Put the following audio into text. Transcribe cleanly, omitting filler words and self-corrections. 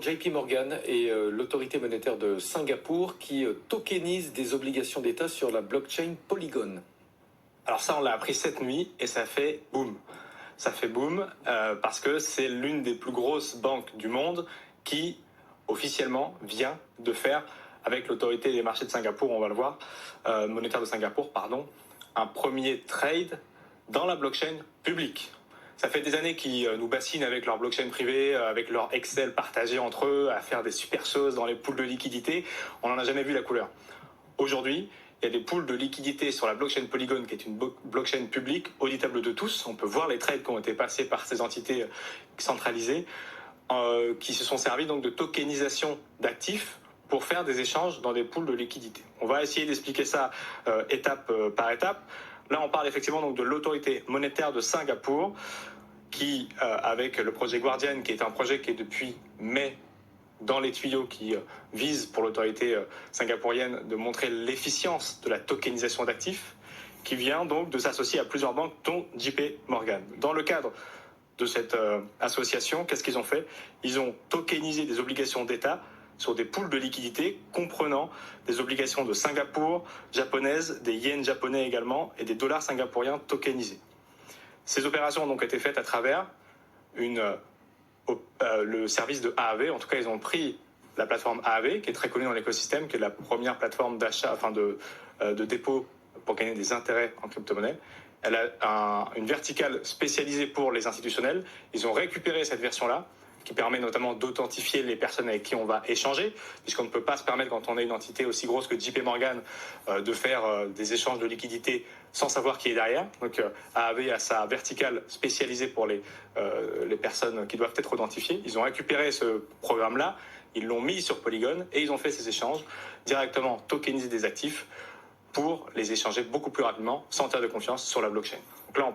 JP Morgan et l'autorité monétaire de Singapour qui tokenise des obligations d'État sur la blockchain Polygon. Alors ça, on l'a appris cette nuit et ça fait boum. Ça fait boum parce que c'est l'une des plus grosses banques du monde qui, officiellement, vient de faire, avec l'autorité des marchés de Singapour, on va le voir, monétaire de Singapour, pardon, un premier trade dans la blockchain publique. Ça fait des années qu'ils nous bassinent avec leur blockchain privée, avec leur Excel partagé entre eux, à faire des super choses dans les pools de liquidité. On n'en a jamais vu la couleur. Aujourd'hui, il y a des pools de liquidité sur la blockchain Polygon, qui est une blockchain publique, auditable de tous. On peut voir les trades qui ont été passés par ces entités centralisées, qui se sont servis donc de tokenisation d'actifs pour faire des échanges dans des pools de liquidité. On va essayer d'expliquer ça étape par étape. Là, on parle effectivement donc de l'autorité monétaire de Singapour, qui, avec le projet Guardian, qui est un projet qui est depuis mai dans les tuyaux, qui vise pour l'autorité singapourienne de montrer l'efficience de la tokenisation d'actifs, qui vient donc de s'associer à plusieurs banques, dont JP Morgan. Dans le cadre de cette association, qu'est-ce qu'ils ont fait? Ils ont tokenisé des obligations d'État sur des pools de liquidités comprenant des obligations de Singapour japonaises, des yens japonais également et des dollars singapouriens tokenisés. Ces opérations ont donc été faites à travers le service de AAV. En tout cas, ils ont pris la plateforme AAV, qui est très connue dans l'écosystème, qui est la première plateforme d'achat, de dépôt pour gagner des intérêts en crypto-monnaie. Elle a une verticale spécialisée pour les institutionnels. Ils ont récupéré cette version-là, qui permet notamment d'authentifier les personnes avec qui on va échanger, puisqu'on ne peut pas se permettre, quand on est une entité aussi grosse que JP Morgan, de faire des échanges de liquidités sans savoir qui est derrière. Donc AAV a sa verticale spécialisée pour les personnes qui doivent être authentifiées. Ils ont récupéré ce programme-là, ils l'ont mis sur Polygon et ils ont fait ces échanges directement, tokeniser des actifs pour les échanger beaucoup plus rapidement, sans tiers de confiance sur la blockchain. Donc là,